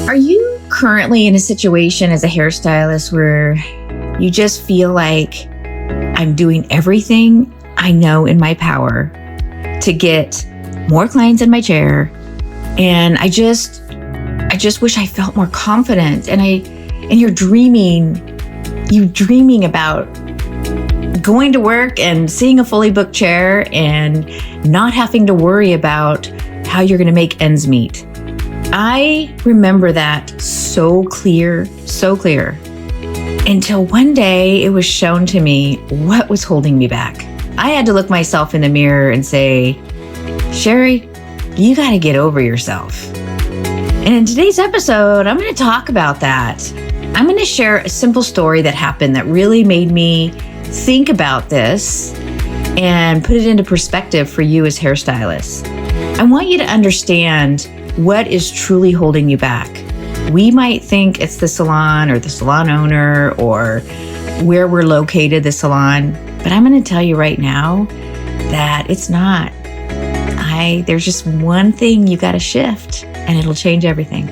Are you currently in a situation as a hairstylist where you just feel like I'm doing everything I know in my power to get more clients in my chair, and I just wish I felt more confident, and you're dreaming about going to work and seeing a fully booked chair and not having to worry about how you're going to make ends meet. I remember that so clear, until one day it was shown to me what was holding me back. I had to look myself in the mirror and say, Sherry, you got to get over yourself. And in today's episode, I'm going to talk about that. I'm going to share a simple story that happened that really made me think about this and put it into perspective for you as hairstylists. I want you to understand what is truly holding you back. We might think it's the salon or the salon owner or where we're located, the salon, but I'm going to tell you right now that it's not. There's just one thing you got to shift and it'll change everything.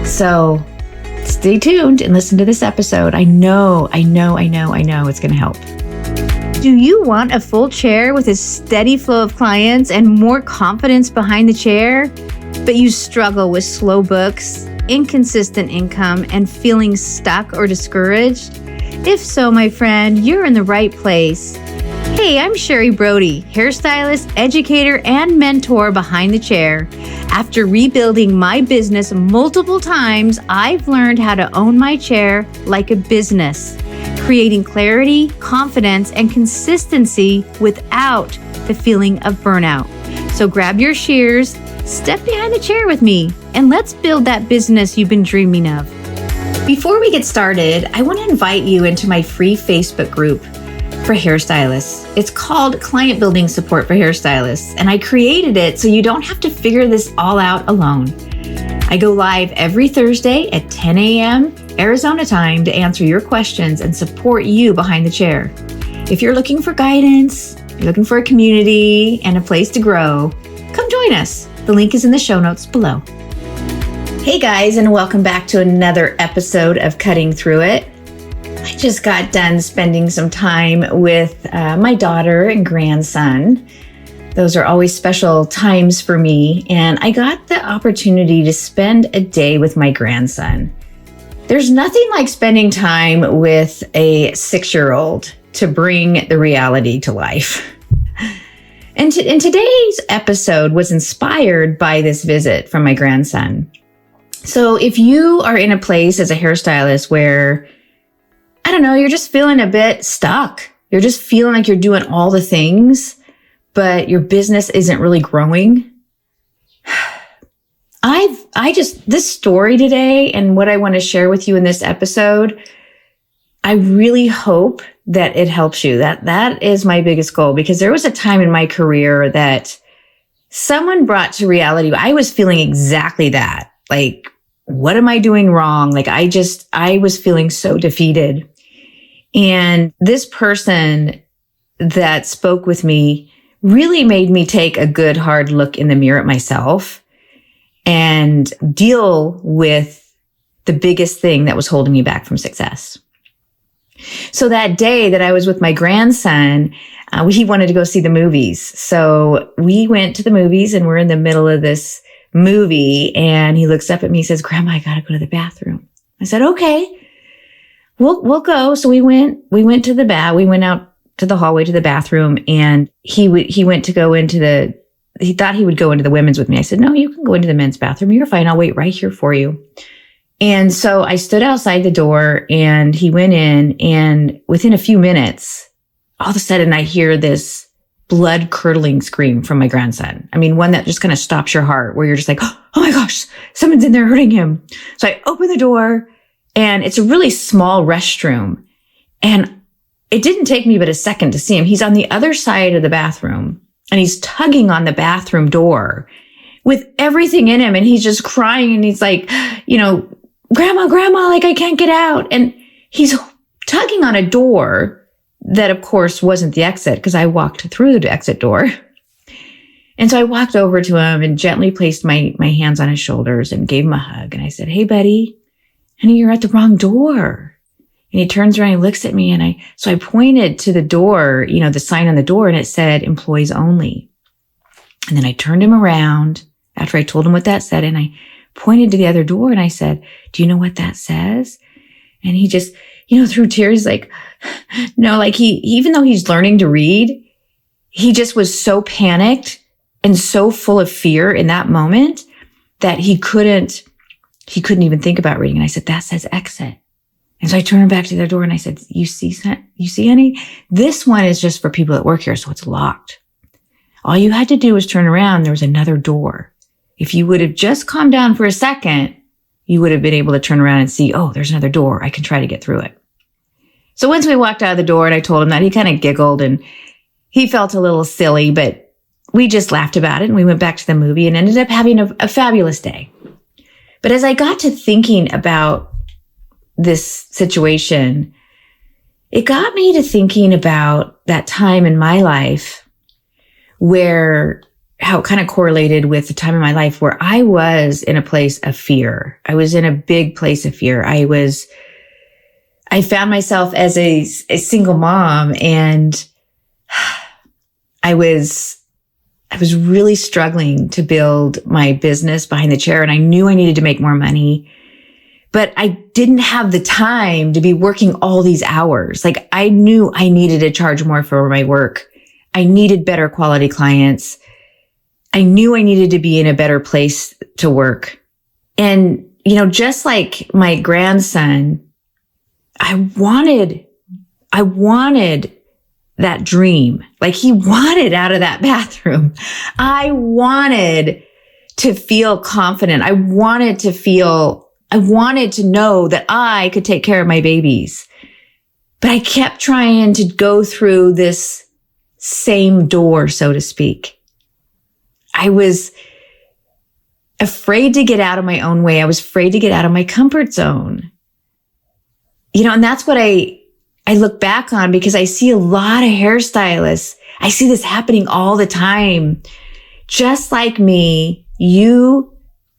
So stay tuned and listen to this episode. I know it's going to help. Do you want a full chair with a steady flow of clients and more confidence behind the chair, but you struggle with slow books, inconsistent income, and feeling stuck or discouraged? If so, my friend, you're in the right place. Hey, I'm Sherry Brody, hairstylist, educator, and mentor behind the chair. After rebuilding my business multiple times, I've learned how to own my chair like a business, creating clarity, confidence, and consistency without the feeling of burnout. So grab your shears, step behind the chair with me, and let's build that business you've been dreaming of. Before we get started, I want to invite you into my free Facebook group for hairstylists. It's called Client Building Support for Hairstylists, and I created it so you don't have to figure this all out alone. I go live every Thursday at 10 a.m. Arizona time to answer your questions and support you behind the chair. If you're looking for guidance, you're looking for a community and a place to grow, come join us. The link is in the show notes below. Hey guys, and welcome back to another episode of Cutting Through It. I just got done spending some time with my daughter and grandson. Those are always special times for me, and I got the opportunity to spend a day with my grandson. There's nothing like spending time with a 6-year-old to bring the reality to life. And today's episode was inspired by this visit from my grandson. So if you are in a place as a hairstylist where, I don't know, you're just feeling a bit stuck, you're just feeling like you're doing all the things, but your business isn't really growing. This story today and what I want to share with you in this episode, I really hope that it helps you. That is my biggest goal, because there was a time in my career that someone brought to reality. I was feeling exactly that. Like, what am I doing wrong? Like, I was feeling so defeated. And this person that spoke with me really made me take a good hard look in the mirror at myself and deal with the biggest thing that was holding me back from success. So that day that I was with my grandson, he wanted to go see the movies. So we went to the movies, and we're in the middle of this movie, and he looks up at me and says, Grandma, I gotta go to the bathroom. I said, okay, we'll go. So we went to we went out to the hallway to the bathroom, and he went to go into he thought he would go into the women's with me. I said, no, you can go into the men's bathroom. You're fine. I'll wait right here for you. And so I stood outside the door, and he went in, and within a few minutes, all of a sudden I hear this blood curdling scream from my grandson. I mean, one that just kind of stops your heart, where you're just like, oh my gosh, someone's in there hurting him. So I open the door, and it's a really small restroom. And it didn't take me but a second to see him. He's on the other side of the bathroom, and he's tugging on the bathroom door with everything in him. And he's just crying, and he's like, Grandma, like, I can't get out. And he's tugging on a door that, of course, wasn't the exit, because I walked through the exit door. And so I walked over to him and gently placed my hands on his shoulders and gave him a hug. And I said, "Hey, buddy, honey, you're at the wrong door." And he turns around, he looks at me, and I pointed to the door, the sign on the door, and it said employees only. And then I turned him around after I told him what that said, and I pointed to the other door and I said, "Do you know what that says?" And he just, through tears, like, no, like even though he's learning to read, he just was so panicked and so full of fear in that moment that he couldn't even think about reading. And I said, "That says exit." And so I turned him back to the door and I said, you see, honey, this one is just for people that work here, so it's locked. All you had to do was turn around. There was another door. If you would have just calmed down for a second, you would have been able to turn around and see, oh, there's another door. I can try to get through it. So once we walked out of the door and I told him that, he kind of giggled and he felt a little silly, but we just laughed about it and we went back to the movie and ended up having a fabulous day. But as I got to thinking about this situation, it got me to thinking about that time in my life where how it kind of correlated with the time in my life where I was in a place of fear. I was in a big place of fear. I found myself as a single mom, and I was really struggling to build my business behind the chair, and I knew I needed to make more money. But I didn't have the time to be working all these hours. Like, I knew I needed to charge more for my work. I needed better quality clients. I knew I needed to be in a better place to work. And, just like my grandson, I wanted that dream. Like, he wanted out of that bathroom. I wanted to feel confident. I wanted to know that I could take care of my babies. But I kept trying to go through this same door, so to speak. I was afraid to get out of my own way. I was afraid to get out of my comfort zone. And that's what I look back on, because I see a lot of hairstylists. I see this happening all the time. Just like me, you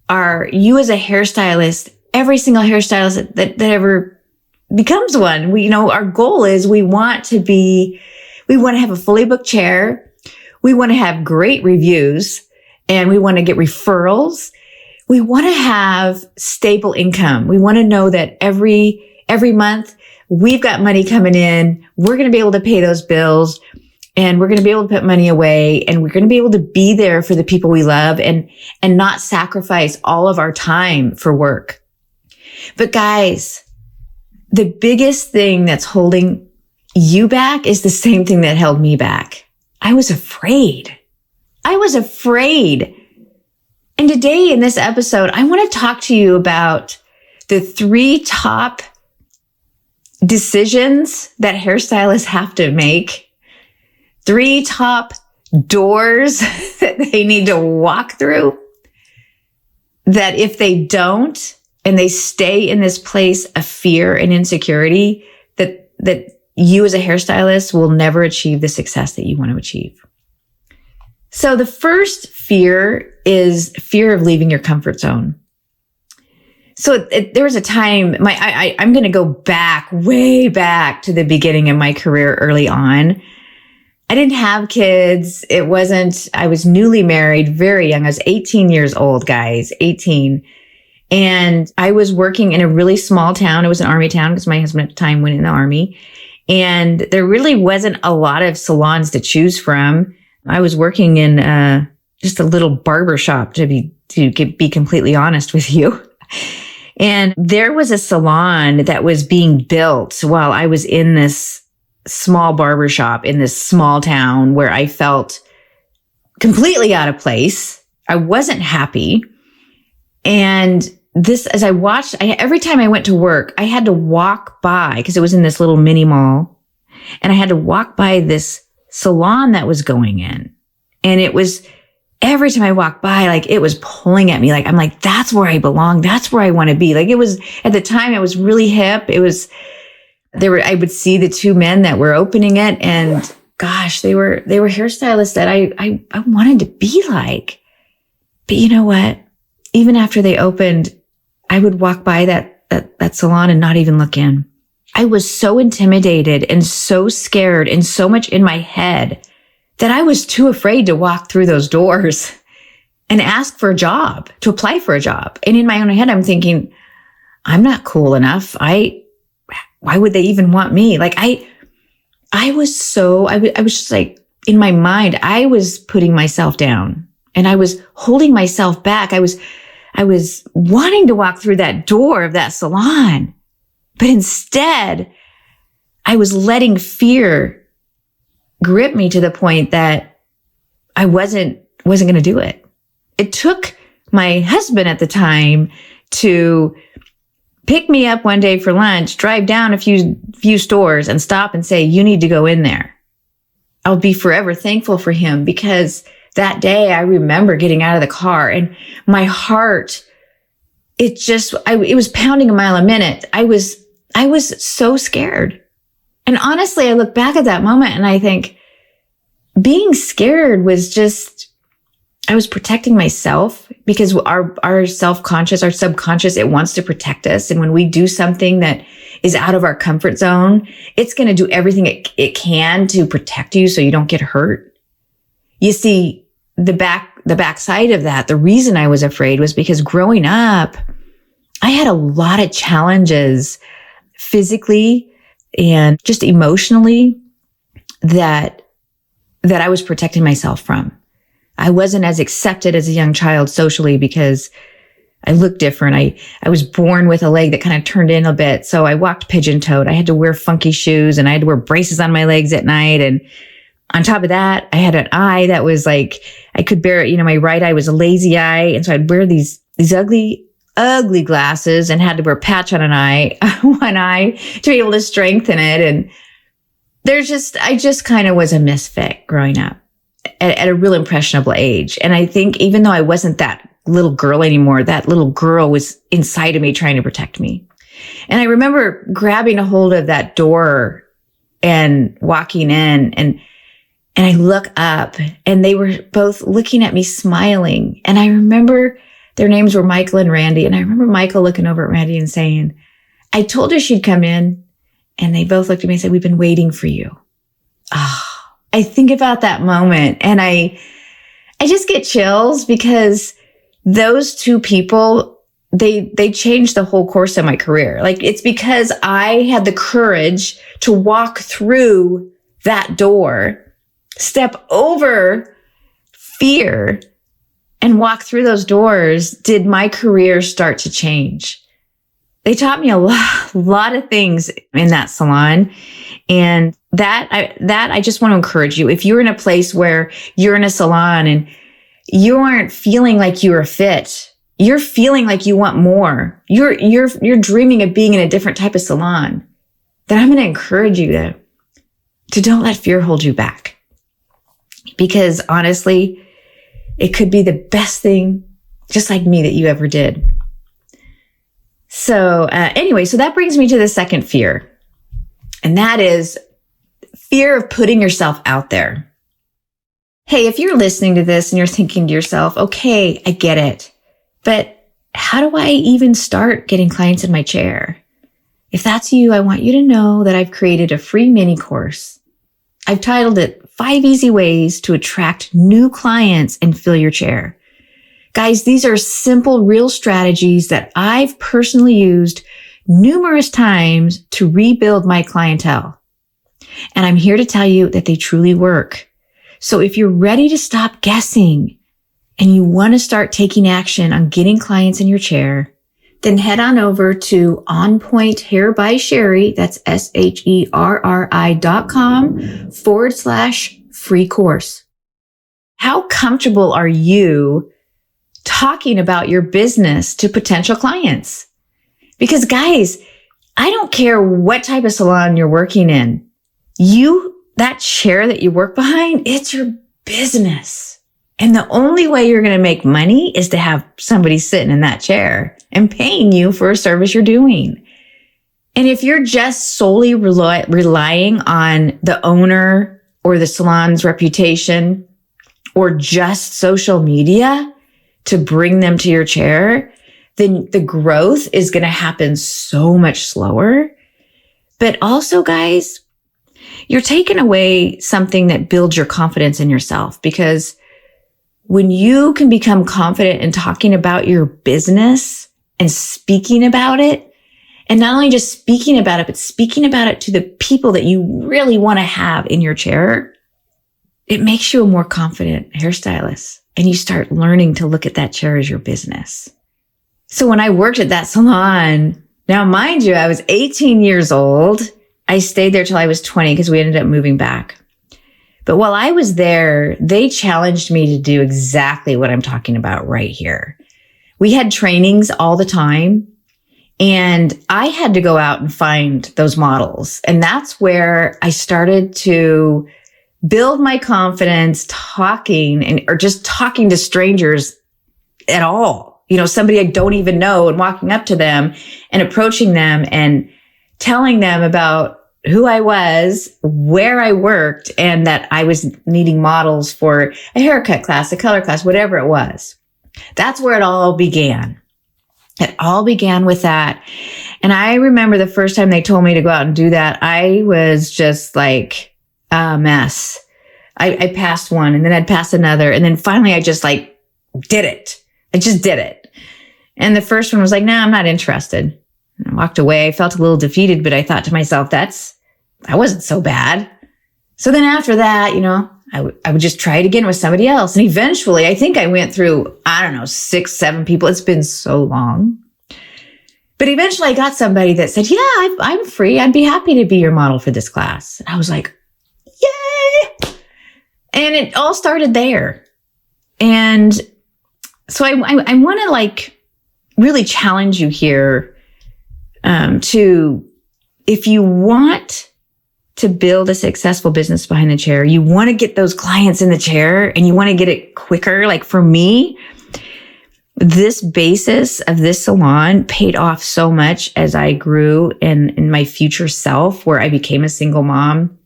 as a hairstylist, every single hairstylist that ever becomes one, our goal is we want to have a fully booked chair. We want to have great reviews, and we want to get referrals. We want to have stable income. We want to know that every month we've got money coming in. We're going to be able to pay those bills, and we're going to be able to put money away, and we're going to be able to be there for the people we love and not sacrifice all of our time for work. But guys, the biggest thing that's holding you back is the same thing that held me back. I was afraid. And today in this episode, I want to talk to you about the 3 top decisions that hairstylists have to make, 3 top doors that they need to walk through, that if they don't, and they stay in this place of fear and insecurity, that you as a hairstylist will never achieve the success that you want to achieve. So the first fear is fear of leaving your comfort zone. So there was a time, I'm going to go way back to the beginning of my career early on. I didn't have kids. I was newly married, very young. I was 18 years old, guys, 18. And I was working in a really small town. It was an army town because my husband at the time went in the army. And there really wasn't a lot of salons to choose from. I was working in just a little barber shop, to be completely honest with you. And there was a salon that was being built while I was in this small barber shop in this small town where I felt completely out of place. I wasn't happy. And this, as I watched, every time I went to work, I had to walk by, because it was in this little mini mall, and I had to walk by this salon that was going in. And it was, every time I walked by, like, it was pulling at me. Like, I'm like, that's where I belong. That's where I want to be. Like, it was, at the time, it was really hip. I would see the 2 men that were opening it, and gosh, they were hairstylists that I wanted to be like. But you know what? Even after they opened, I would walk by that salon and not even look in. I was so intimidated and so scared and so much in my head that I was too afraid to walk through those doors and ask for a job, to apply for a job. And in my own head, I'm thinking, I'm not cool enough. Why would they even want me? Like I was just like, in my mind, I was putting myself down and I was holding myself back. I was wanting to walk through that door of that salon, but instead I was letting fear grip me to the point that I wasn't going to do it. It took my husband at the time to pick me up one day for lunch, drive down a few stores and stop and say, you need to go in there. I'll be forever thankful for him, because that day I remember getting out of the car and my heart, it was pounding a mile a minute. I was so scared. And honestly, I look back at that moment and I think being scared was just, I was protecting myself, because our self-conscious, our subconscious, it wants to protect us. And when we do something that is out of our comfort zone, it's going to do everything it can to protect you so you don't get hurt. You see, the backside of that, the reason I was afraid was because growing up, I had a lot of challenges physically and just emotionally that I was protecting myself from. I wasn't as accepted as a young child socially because I looked different. I was born with a leg that kind of turned in a bit. So I walked pigeon-toed. I had to wear funky shoes and I had to wear braces on my legs at night. And on top of that, I had an eye that was like, I could bear it. My right eye was a lazy eye. And so I'd wear these ugly glasses and had to wear a patch on one eye to be able to strengthen it. And I just kind of was a misfit growing up at a real impressionable age. And I think even though I wasn't that little girl anymore, that little girl was inside of me trying to protect me. And I remember grabbing a hold of that door and walking in, and I look up and they were both looking at me smiling. And I remember their names were Michael and Randy. And I remember Michael looking over at Randy and saying, I told her she'd come in. And they both looked at me and said, we've been waiting for you. I think about that moment and I just get chills, because those two people, they changed the whole course of my career. Like, it's because I had the courage to walk through that door, step over fear, and walk through those doors did my career start to change. They taught me a lot of things in that salon. And I just want to encourage you. If you're in a place where you're in a salon and you aren't feeling like you're a fit, you're feeling like you want more, you're dreaming of being in a different type of salon, then I'm going to encourage you to don't let fear hold you back. Because honestly, it could be the best thing, just like me, that you ever did. So anyway, so that brings me to the second fear. And that is fear of putting yourself out there. Hey, if you're listening to this and you're thinking to yourself, okay, I get it, but how do I even start getting clients in my chair? If that's you, I want you to know that I've created a free mini course. I've titled it 5 Easy Ways to Attract New Clients and Fill Your Chair. Guys, these are simple, real strategies that I've personally used numerous times to rebuild my clientele. And I'm here to tell you that they truly work. So if you're ready to stop guessing and you want to start taking action on getting clients in your chair, then head on over to On Point Hair by Sherry, that's SHERRI.com/free course. How comfortable are you talking about your business to potential clients? Because guys, I don't care what type of salon you're working in. That chair that you work behind, it's your business. And the only way you're going to make money is to have somebody sitting in that chair and paying you for a service you're doing. And if you're just solely relying on the owner or the salon's reputation or just social media to bring them to your chair, then the growth is going to happen so much slower. But also, guys, you're taking away something that builds your confidence in yourself, because when you can become confident in talking about your business and speaking about it, and not only just speaking about it, but speaking about it to the people that you really want to have in your chair, it makes you a more confident hairstylist. And you start learning to look at that chair as your business. So when I worked at that salon, now mind you, I was 18 years old. I stayed there till I was 20 because we ended up moving back. But while I was there, they challenged me to do exactly what I'm talking about right here. We had trainings all the time, and I had to go out and find those models. And that's where I started to build my confidence talking or just talking to strangers at all. You know, somebody I don't even know, and walking up to them and approaching them and telling them about who I was, where I worked, and that I was needing models for a haircut class, a color class, whatever it was. That's where it all began. It all began with that. And I remember the first time they told me to go out and do that, I was just like a mess. I passed one, and then I'd pass another. And then finally I just did it. I just did it. And the first one was like, nah, I'm not interested. And I walked away. I felt a little defeated, but I thought to myself, that wasn't so bad. So then after that, I would just try it again with somebody else. And eventually I think I went through, 6, 7 people. It's been so long. But eventually I got somebody that said, yeah, I'm free. I'd be happy to be your model for this class. And I was like, yay. And it all started there. And so I want to really challenge you here to, if you want to build a successful business behind the chair, you want to get those clients in the chair and you want to get it quicker. Like for me, this basis of this salon paid off so much as I grew in my future self, where I became a single mom.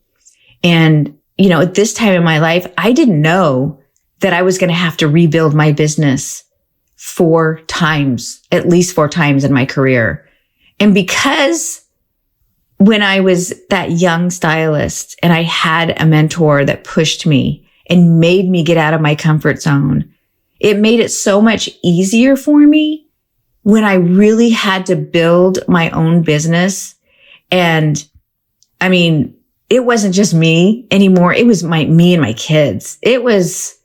And, at this time in my life, I didn't know that I was going to have to rebuild my business 4 times, at least 4 times in my career. And because when I was that young stylist and I had a mentor that pushed me and made me get out of my comfort zone, it made it so much easier for me when I really had to build my own business. And it wasn't just me anymore. It was me and my kids. It was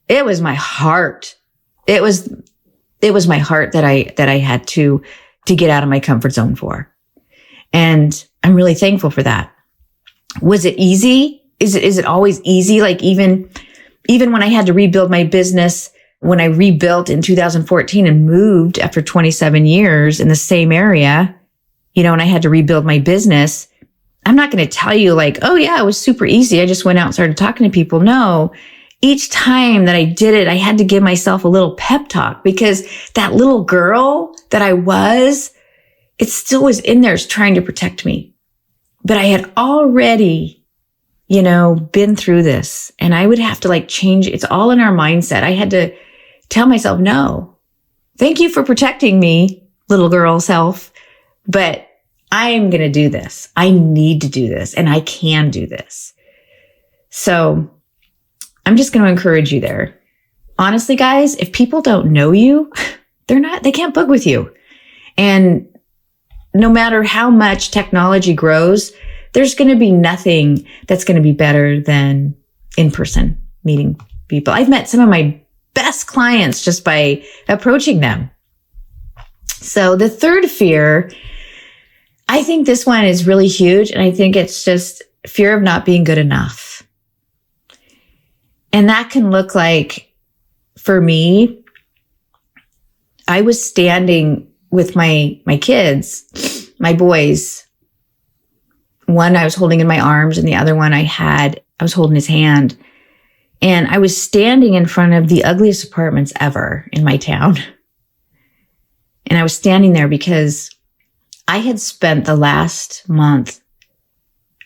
my heart. It was my heart that I had to get out of my comfort zone for. And I'm really thankful for that. Was it easy? Is it always easy? Even when I had to rebuild my business, when I rebuilt in 2014 and moved after 27 years in the same area, and I had to rebuild my business, I'm not going to tell you oh yeah, it was super easy. I just went out and started talking to people. No, each time that I did it, I had to give myself a little pep talk, because that little girl that I was, it still was in there trying to protect me. But I had already, been through this, and I would have to change. It's all in our mindset. I had to tell myself, no, thank you for protecting me, little girl self, but I'm going to do this. I need to do this, and I can do this. So I'm just going to encourage you there. Honestly, guys, if people don't know you, they can't book with you. And no matter how much technology grows, there's going to be nothing that's going to be better than in person meeting people. I've met some of my best clients just by approaching them. So the third fear, I think this one is really huge. And I think it's just fear of not being good enough. And that can look like, for me, I was standing with my kids, my boys. One I was holding in my arms, and the other one I was holding his hand. And I was standing in front of the ugliest apartments ever in my town. And I was standing there because I had spent the last month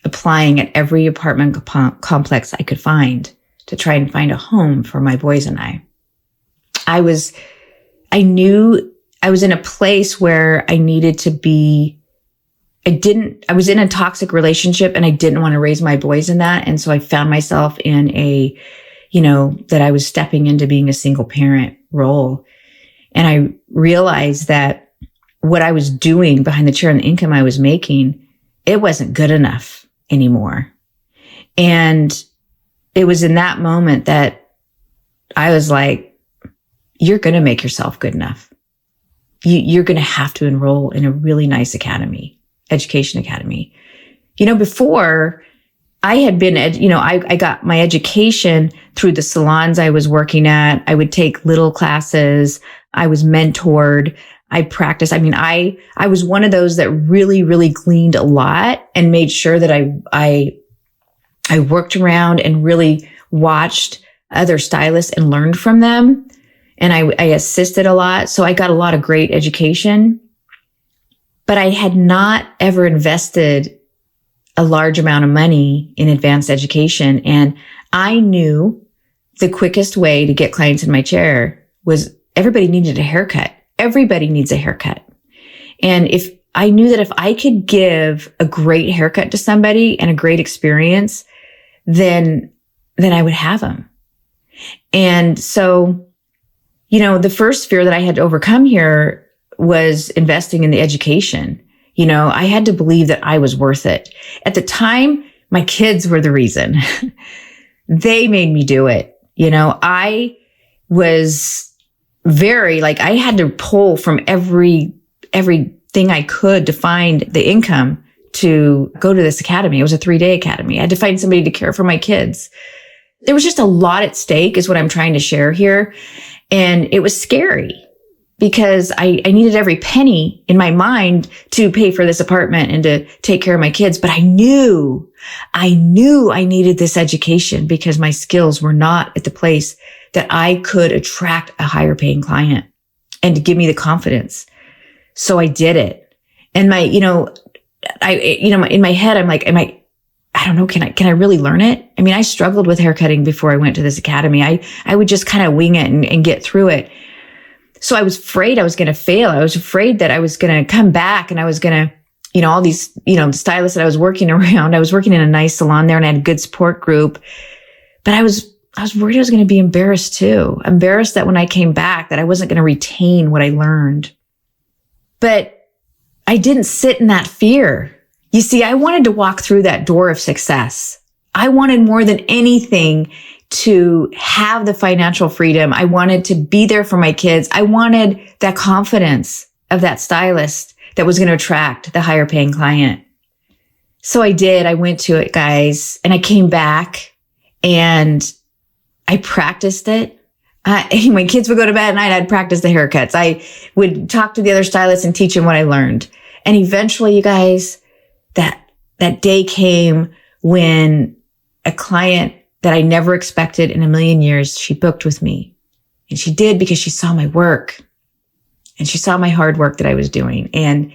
applying at every apartment complex I could find to try and find a home for my boys and I. I knew I was in a place where I needed to be. I was in a toxic relationship and I didn't want to raise my boys in that. And so I found myself in that I was stepping into being a single parent role. And I realized that what I was doing behind the chair and the income I was making, it wasn't good enough anymore. And it was in that moment that I was like, you're going to make yourself good enough. You're going to have to enroll in a really nice education academy. Before I had been, I got my education through the salons I was working at. I would take little classes. I was mentored. I practiced. I was one of those that really, really gleaned a lot and made sure that I worked around and really watched other stylists and learned from them. And I assisted a lot. So I got a lot of great education, but I had not ever invested a large amount of money in advanced education. And I knew the quickest way to get clients in my chair was everybody needed a haircut. Everybody needs a haircut. And if I knew that if I could give a great haircut to somebody and a great experience, then I would have them. And so, the first fear that I had to overcome here was investing in the education. I had to believe that I was worth it. At the time, my kids were the reason. They made me do it. I was very I had to pull from everything I could to find the income to go to this academy. It was a 3-day academy. I had to find somebody to care for my kids. There was just a lot at stake is what I'm trying to share here. And it was scary because I needed every penny in my mind to pay for this apartment and to take care of my kids. But I knew I needed this education because my skills were not at the place that I could attract a higher paying client and to give me the confidence. So I did it. And in my head, I'm like, I don't know, can I really learn it? I struggled with haircutting before I went to this academy. I would just kind of wing it and get through it. So I was afraid I was going to fail. I was afraid that I was going to come back and I was going to, all these, the stylists that I was working around, I was working in a nice salon there and I had a good support group, but I was worried I was going to be embarrassed too. Embarrassed that when I came back that I wasn't going to retain what I learned. But I didn't sit in that fear. You see, I wanted to walk through that door of success. I wanted more than anything to have the financial freedom. I wanted to be there for my kids. I wanted that confidence of that stylist that was going to attract the higher paying client. So I did. I went to it, guys, and I came back and I practiced it. When kids would go to bed at night, I'd practice the haircuts. I would talk to the other stylists and teach them what I learned. And eventually, you guys, that day came when a client that I never expected in a million years, she booked with me. And she did because she saw my work and she saw my hard work that I was doing. And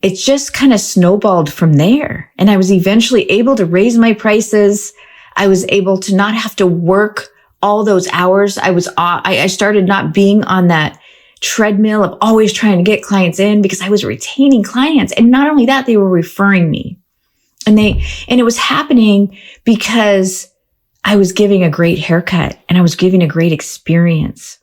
it just kind of snowballed from there. And I was eventually able to raise my prices. I was able to not have to work all those hours. I started not being on that treadmill of always trying to get clients in because I was retaining clients. And not only that, they were referring me. And it was happening because I was giving a great haircut and I was giving a great experience.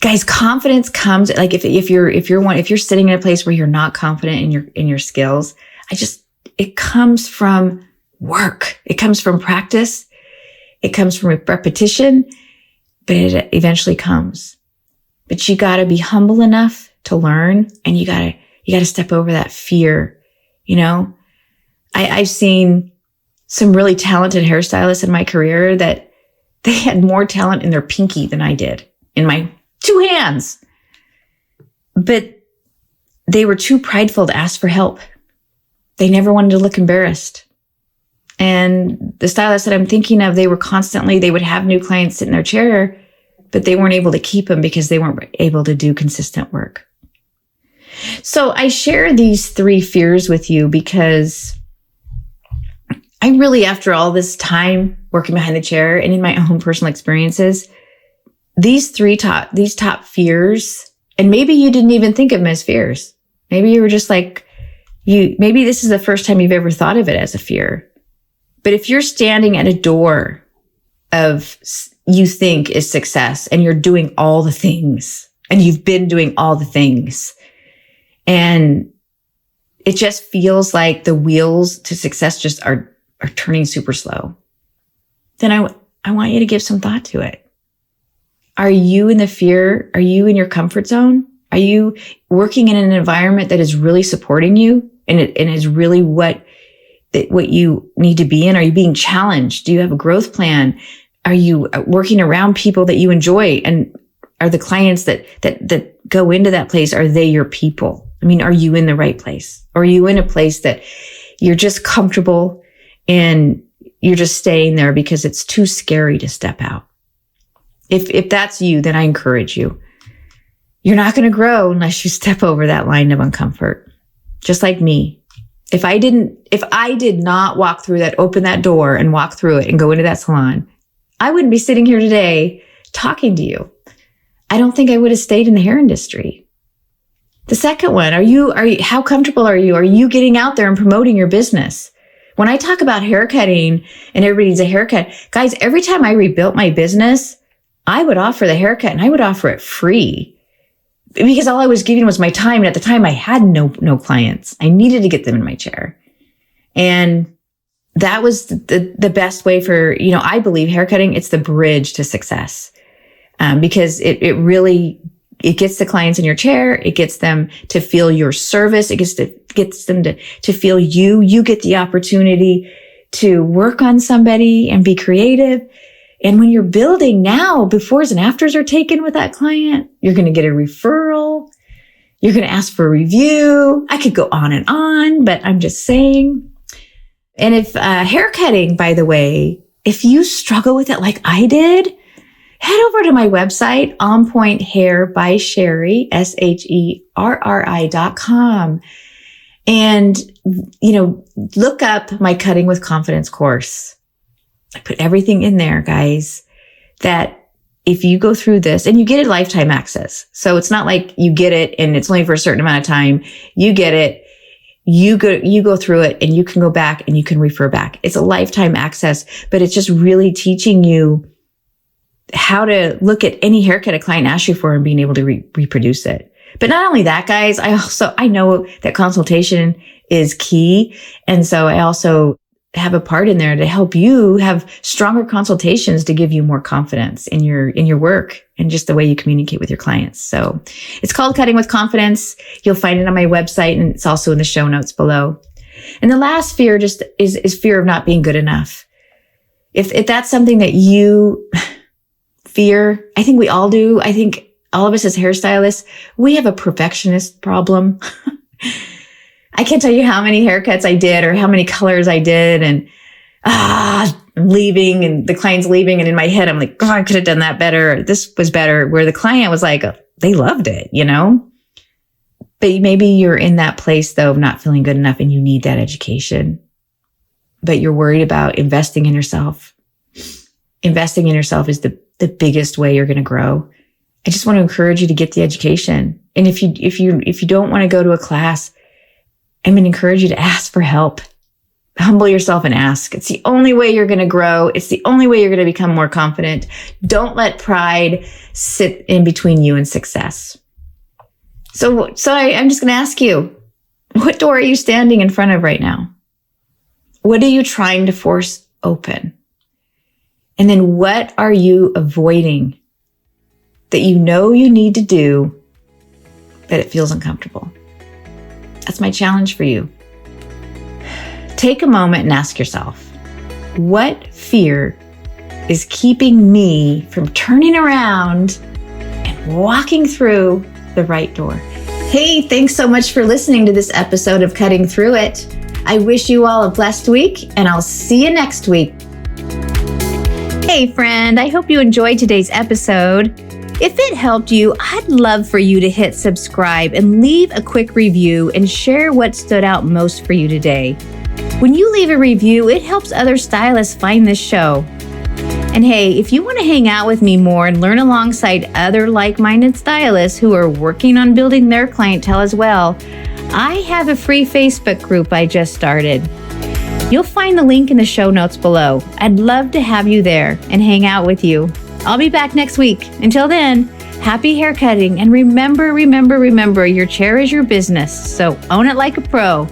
Guys, confidence comes if you're sitting in a place where you're not confident in your skills, it comes from work. It comes from practice. It comes from repetition, but it eventually comes. But you got to be humble enough to learn, and you got to step over that fear. I've seen some really talented hairstylists in my career that they had more talent in their pinky than I did in my 2 hands. But they were too prideful to ask for help. They never wanted to look embarrassed. And the stylists that I'm thinking of, they would have new clients sit in their chair, but they weren't able to keep them because they weren't able to do consistent work. So I share these 3 fears with you because I really, after all this time working behind the chair and in my own personal experiences, these top fears, and maybe you didn't even think of them as fears. Maybe you were just like, maybe this is the first time you've ever thought of it as a fear. But if you're standing at a door of you think is success and you're doing all the things and you've been doing all the things and it just feels like the wheels to success just are turning super slow, then I want you to give some thought to it. Are you in the fear? Are you in your comfort zone? Are you working in an environment that is really supporting you and is really what you need to be in? Are you being challenged? Do you have a growth plan? Are you working around people that you enjoy? And are the clients that go into that place, are they your people? I mean, are you in the right place? Or are you in a place that you're just comfortable and you're just staying there because it's too scary to step out? If that's you, then I encourage you. You're not going to grow unless you step over that line of uncomfort. Just like me. If I did not walk through that, open that door and walk through it and go into that salon, I wouldn't be sitting here today talking to you. I don't think I would have stayed in the hair industry. The second one, how comfortable are you? Are you getting out there and promoting your business? When I talk about haircutting and everybody needs a haircut, guys, every time I rebuilt my business, I would offer the haircut and I would offer it free because all I was giving was my time. And at the time I had no clients. I needed to get them in my chair. And that was the best way for, I believe haircutting, it's the bridge to success. Because it really gets the clients in your chair. It gets them to feel your service. It gets them to feel you get the opportunity to work on somebody and be creative. And when you're building now, befores and afters are taken with that client, you're going to get a referral. You're going to ask for a review. I could go on, but I'm just saying. And if haircutting, by the way, if you struggle with it like I did, head over to my website, On Point Hair by Sherry, SHERRI.com. And, look up my Cutting with Confidence course. I put everything in there, guys, that if you go through this, and you get it lifetime access. So it's not like you get it and it's only for a certain amount of time. You get it, you go through it and you can go back and you can refer back. It's a lifetime access, but it's just really teaching you how to look at any haircut a client asks you for and being able to reproduce it. But not only that, guys, I know that consultation is key. And so I also have a part in there to help you have stronger consultations to give you more confidence in your work and just the way you communicate with your clients. So it's called Cutting with Confidence. You'll find it on my website and it's also in the show notes below. And the last fear just is fear of not being good enough. If that's something that you fear, I think we all do. I think all of us as hairstylists, we have a perfectionist problem. I can't tell you how many haircuts I did or how many colors I did and I'm leaving and the client's leaving. And in my head, I'm like, oh, I could have done that better. This was better. Where the client was like, they loved it, But maybe you're in that place though of not feeling good enough and you need that education, but you're worried about investing in yourself. Investing in yourself is the biggest way you're going to grow. I just want to encourage you to get the education. And if you don't want to go to a class, I'm going to encourage you to ask for help. Humble yourself and ask. It's the only way you're going to grow. It's the only way you're going to become more confident. Don't let pride sit in between you and success. So I'm just going to ask you, what door are you standing in front of right now? What are you trying to force open? And then what are you avoiding that you know you need to do, but it feels uncomfortable? That's my challenge for you. Take a moment and ask yourself, what fear is keeping me from turning around and walking through the right door? Hey, thanks so much for listening to this episode of Cutting Through It. I wish you all a blessed week, and I'll see you next week. Hey, friend, I hope you enjoyed today's episode. If it helped you, I'd love for you to hit subscribe and leave a quick review and share what stood out most for you today. When you leave a review, it helps other stylists find this show. And hey, if you want to hang out with me more and learn alongside other like-minded stylists who are working on building their clientele as well, I have a free Facebook group I just started. You'll find the link in the show notes below. I'd love to have you there and hang out with you. I'll be back next week. Until then, happy haircutting, and remember, your chair is your business, so own it like a pro.